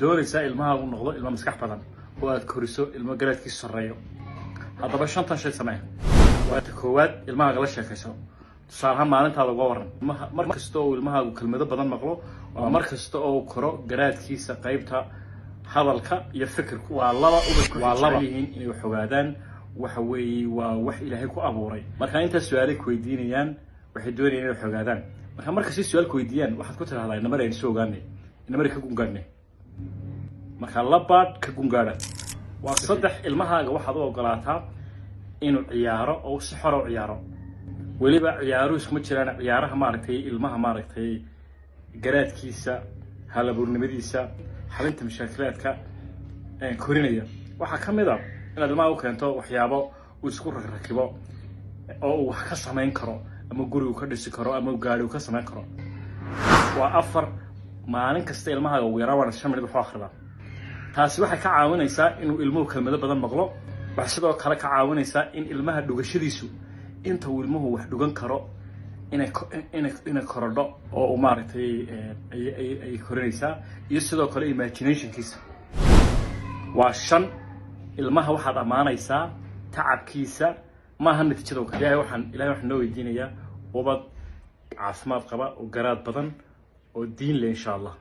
doonaysaa ilmaha uu noqdo ilmo maskax badan oo aad koriso ilmo garaadkiisu sareeyo haddaba shantan shay samee waa ta koowaad ilmaha la sheekayso tusaalaha maalintaada uga waran mar kasta oo ilmaha kelmado badan maqlo waa mar kasta oo koro garaadkiisa qaybta hadalka iyo fikirka waa laba inay xogaadaan waxa weeye waa wax Ilaahay ku abuuray marka inta su'aalo ku weydiinayaan waxay doonayaan inay xogaadaan marka si su'aal ku weydiiyaan waxaad ku tiraahdaa inama ay soo ogaanay inama ka gungaadnay marka labaad ka gungaada waa saddex ilmahaaga waxaad u ogolaataa inuu ciyaaro oo si xor u ciyaaro waliba ciyaaru isma jiraan ciyaaraha maaragtay ilmaha maaragtay garaadkiisa halabuurnimadiisa xalinta mashaakilaadka korinaya waxa kamid ah inaad ilmaha u keento waxyaabo uu isku rakibo oo uu wax ka sameyn karo ama guriga ka dhisi karo ama gaari ka sameyn karo waa afar maalin kasta ilmaha ugu yaraan 5 minute wax akhridaa taasi waxay ka caawinaysaa inuu ilmuhu kelmado badan maqlo wax sidoo kale ka caawinaysaa in ilmaha dhugashadiisu inta uu ilmuhu wax dhugan karo inay korodho oo uu maaragtay ay korinaysaa iyo sidoo kale imaginationkiisa waa 5 ilmaha waxaad amaanaysaa tacabkiisa maaha natiijada ilaahay waxaan noo weydiinayaa ubad caafimaad qaba oo garaad badan oo diin leh insha Allah